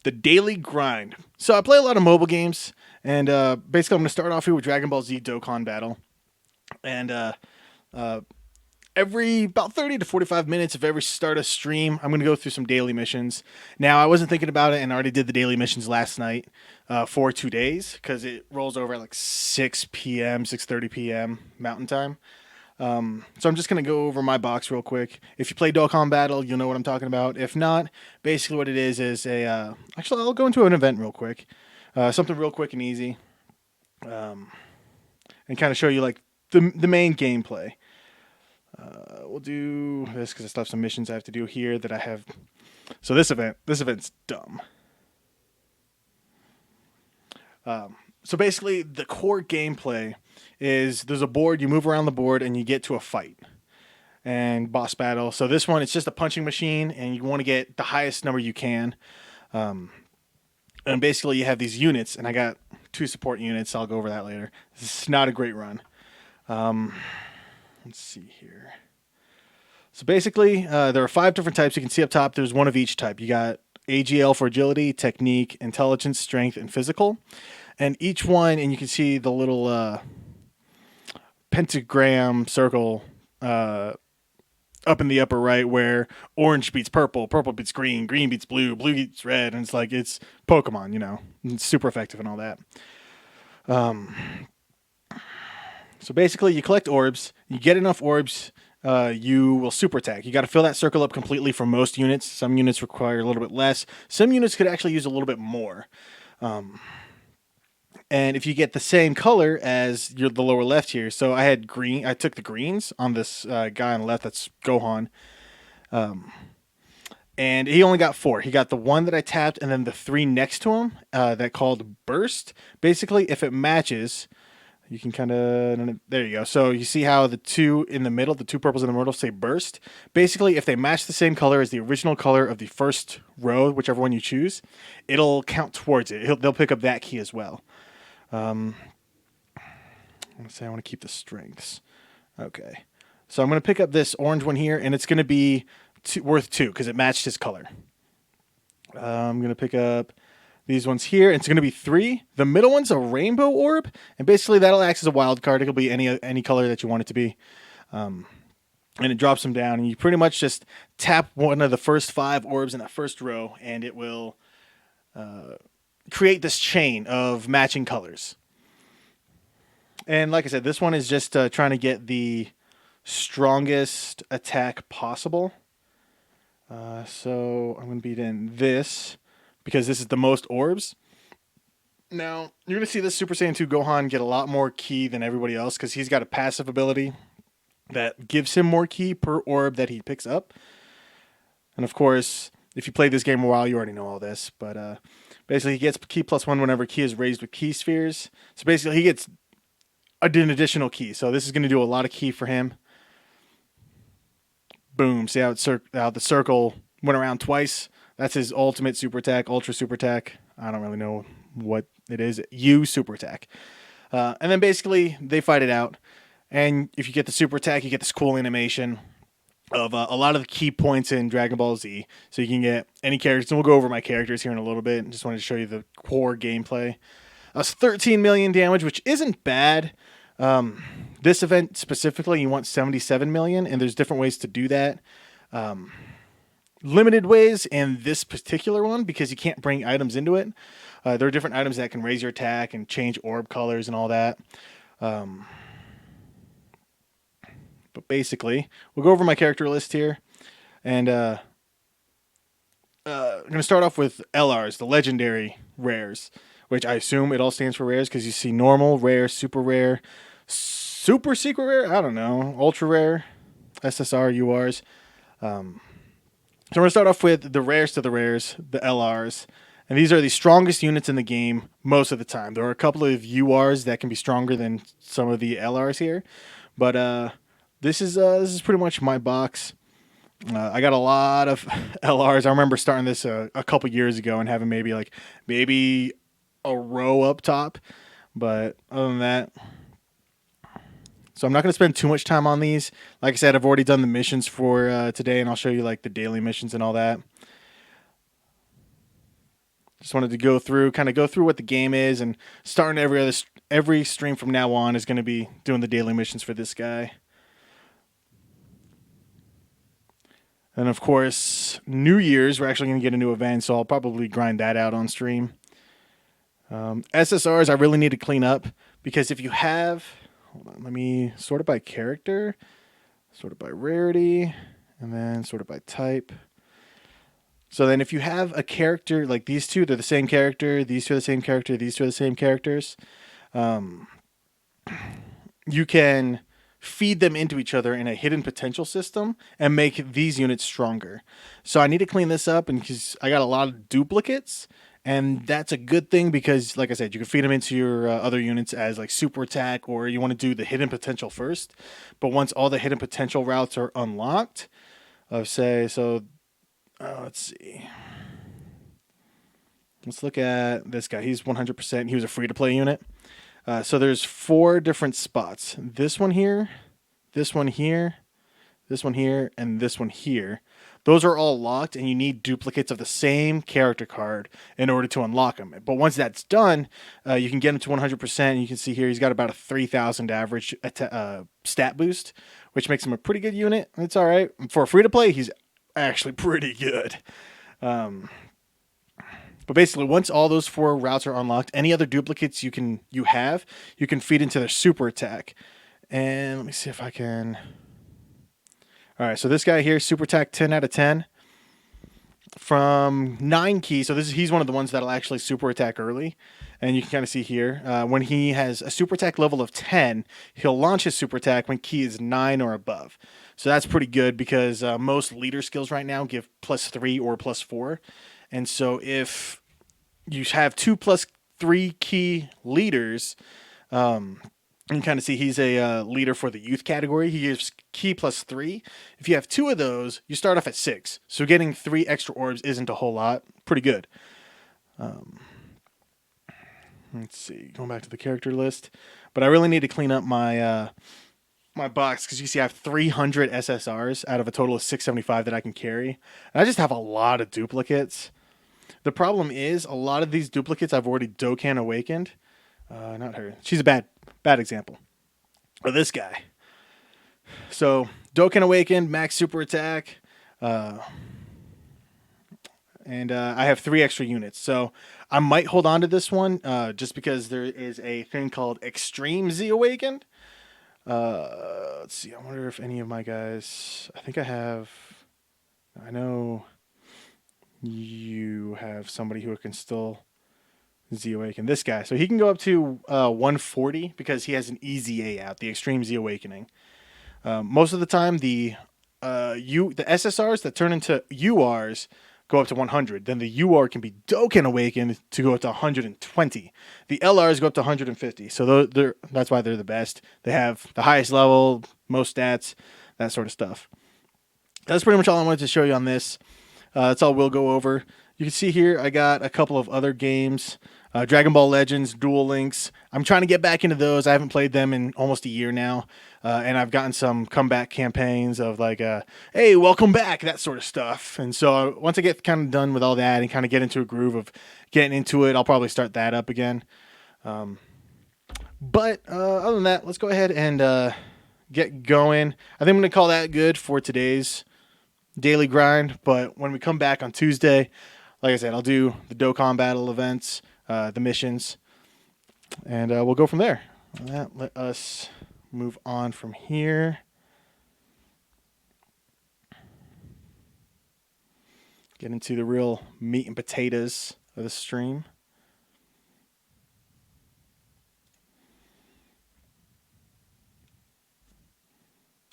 the daily grind. So I play a lot of mobile games, and basically I'm going to start off here with Dragon Ball Z Dokkan Battle, and uh, every about 30 to 45 minutes of every start of stream, I'm going to go through some daily missions. Now, I wasn't thinking about it and I already did the daily missions last night for 2 days because it rolls over at like 6 p.m., 6:30 p.m. Mountain Time. So I'm just going to go over my box real quick. If you play Dokkan Battle, you'll know what I'm talking about. If not, basically what it is a... actually, I'll go into an event real quick. Something real quick and easy. And kind of show you like the main gameplay. We'll do this because I still have some missions I have to do here that I have. So this event's dumb. So basically, the core gameplay is there's a board. You move around the board and you get to a fight and boss battle. So this one, it's just a punching machine, and you want to get the highest number you can. And basically, you have these units, and I got 2 support units. I'll go over that later. This is not a great run. Let's see here. So basically, there are 5 different types. You can see up top, there's one of each type. You got AGL for agility, technique, intelligence, strength, and physical. And each one, and you can see the little pentagram circle up in the upper right where orange beats purple, purple beats green, green beats blue, blue beats red. And it's like, it's Pokemon, you know. It's super effective and all that. So basically, you collect orbs. You get enough orbs, you will super attack. You got to fill that circle up completely for most units. Some units require a little bit less. Some units could actually use a little bit more. And if you get the same color as the lower left here, so I had green. I took the greens on this guy on the left. That's Gohan. And he only got 4. He got the one that I tapped, and then the 3 next to him that called Burst. Basically, if it matches, you can kind of... There you go. So you see how the 2 in the middle, the 2 purples in the middle say Burst? Basically, if they match the same color as the original color of the first row, whichever one you choose, it'll count towards it. They'll pick up that key as well. Let's say I want to keep the strengths. Okay. So I'm going to pick up this orange one here, and it's going to be worth 2 because it matched his color. I'm going to pick up these ones here. It's going to be 3. The middle one's a rainbow orb, and basically that'll act as a wild card. It'll be any color that you want it to be. And it drops them down, and you pretty much just tap one of the first 5 orbs in that first row, and it will create this chain of matching colors. And like I said, this one is just trying to get the strongest attack possible. So I'm going to beat in this because this is the most orbs. Now, you're going to see this Super Saiyan 2 Gohan get a lot more ki than everybody else because he's got a passive ability that gives him more ki per orb that he picks up. And of course, if you played this game a while, you already know all this. But basically, he gets ki +1 whenever ki is raised with ki spheres. So basically, he gets an additional ki. So this is going to do a lot of ki for him. Boom. See how the circle went around twice? That's his ultimate super attack, ultra super attack. I don't really know what it is. U super attack. And then basically, they fight it out. And if you get the super attack, you get this cool animation of a lot of the key points in Dragon Ball Z. So you can get any characters. And we'll go over my characters here in a little bit. Just wanted to show you the core gameplay. That's 13 million damage, which isn't bad. This event specifically, you want 77 million, and there's different ways to do that. Limited ways in this particular one because you can't bring items into it. There are different items that can raise your attack and change orb colors and all that. But basically, we'll go over my character list here. And I'm going to start off with LRs, the legendary rares, which I assume it all stands for rares because you see normal, rare, super secret rare, I don't know, ultra rare, SSR, URs. So I'm going to start off with the rarest of the rares, the LRs. And these are the strongest units in the game most of the time. There are a couple of URs that can be stronger than some of the LRs here. But this is pretty much my box. I got a lot of LRs. I remember starting this a couple years ago and having maybe a row up top. But other than that, so I'm not going to spend too much time on these. Like I said, I've already done the missions for today, and I'll show you like the daily missions and all that. Just wanted to kind of go through what the game is, and starting every stream from now on is going to be doing the daily missions for this guy. And of course, New Year's, we're actually going to get a new event, so I'll probably grind that out on stream. SSRs, I really need to clean up because if you have, hold on, let me sort it by character, sort it by rarity, and then sort it by type. So then if you have a character like these two, they're the same character, these two are the same character, these two are the same characters, you can feed them into each other in a hidden potential system and make these units stronger. So I need to clean this up, and because I got a lot of duplicates, and that's a good thing because, like I said, you can feed them into your other units as like super attack, or you want to do the hidden potential first. But once all the hidden potential routes are unlocked, let's see. Let's look at this guy. He's 100%. He was a free-to-play unit. So there's 4 different spots. This one here, this one here, this one here, and this one here. Those are all locked, and you need duplicates of the same character card in order to unlock them. But once that's done, you can get him to 100%. And you can see here he's got about a 3,000 average stat boost, which makes him a pretty good unit. It's all right. For a free-to-play, he's actually pretty good. But basically, once all those 4 routes are unlocked, any other duplicates you can feed into their super attack. And let me see if I can. All right, so this guy here, super attack 10 out of 10 from 9 key. So he's one of the ones that'll actually super attack early, and you can kind of see here when he has a super attack level of 10, he'll launch his super attack when key is 9 or above. So that's pretty good because most leader skills right now give +3 or +4. And so if you have 2 +3 key leaders, you can kind of see he's a leader for the youth category. He gives key +3. If you have 2 of those, you start off at 6. So getting 3 extra orbs isn't a whole lot. Pretty good. Let's see. Going back to the character list. But I really need to clean up my my box because you see I have 300 SSRs out of a total of 675 that I can carry. And I just have a lot of duplicates. The problem is a lot of these duplicates I've already Dokkan awakened. Not her. She's a bad example. But this guy. So Dokkan awakened, max super attack, and I have 3 extra units. So I might hold on to this one just because there is a thing called Extreme Z awakened. Let's see. I wonder if any of my guys. I think I have. I know you have somebody who can still Z awaken this guy. So he can go up to 140 because he has an EZA out, the Extreme Z Awakening. Most of the time, the SSRs that turn into URs go up to 100. Then the UR can be Dokkan Awakened to go up to 120. The LRs go up to 150. So that's why they're the best. They have the highest level, most stats, that sort of stuff. That's pretty much all I wanted to show you on this. That's all we'll go over. You can see here I got a couple of other games. Dragon Ball Legends, Duel Links. I'm trying to get back into those. I haven't played them in almost a year now. And I've gotten some comeback campaigns of like, hey, welcome back, that sort of stuff. And so once I get kind of done with all that and kind of get into a groove of getting into it, I'll probably start that up again. But other than that, let's go ahead and get going. I think I'm going to call that good for today's daily grind. But when we come back on Tuesday, like I said, I'll do the Dokkan Battle events, the missions, and we'll go from there. Let us move on from here. Get into the real meat and potatoes of the stream.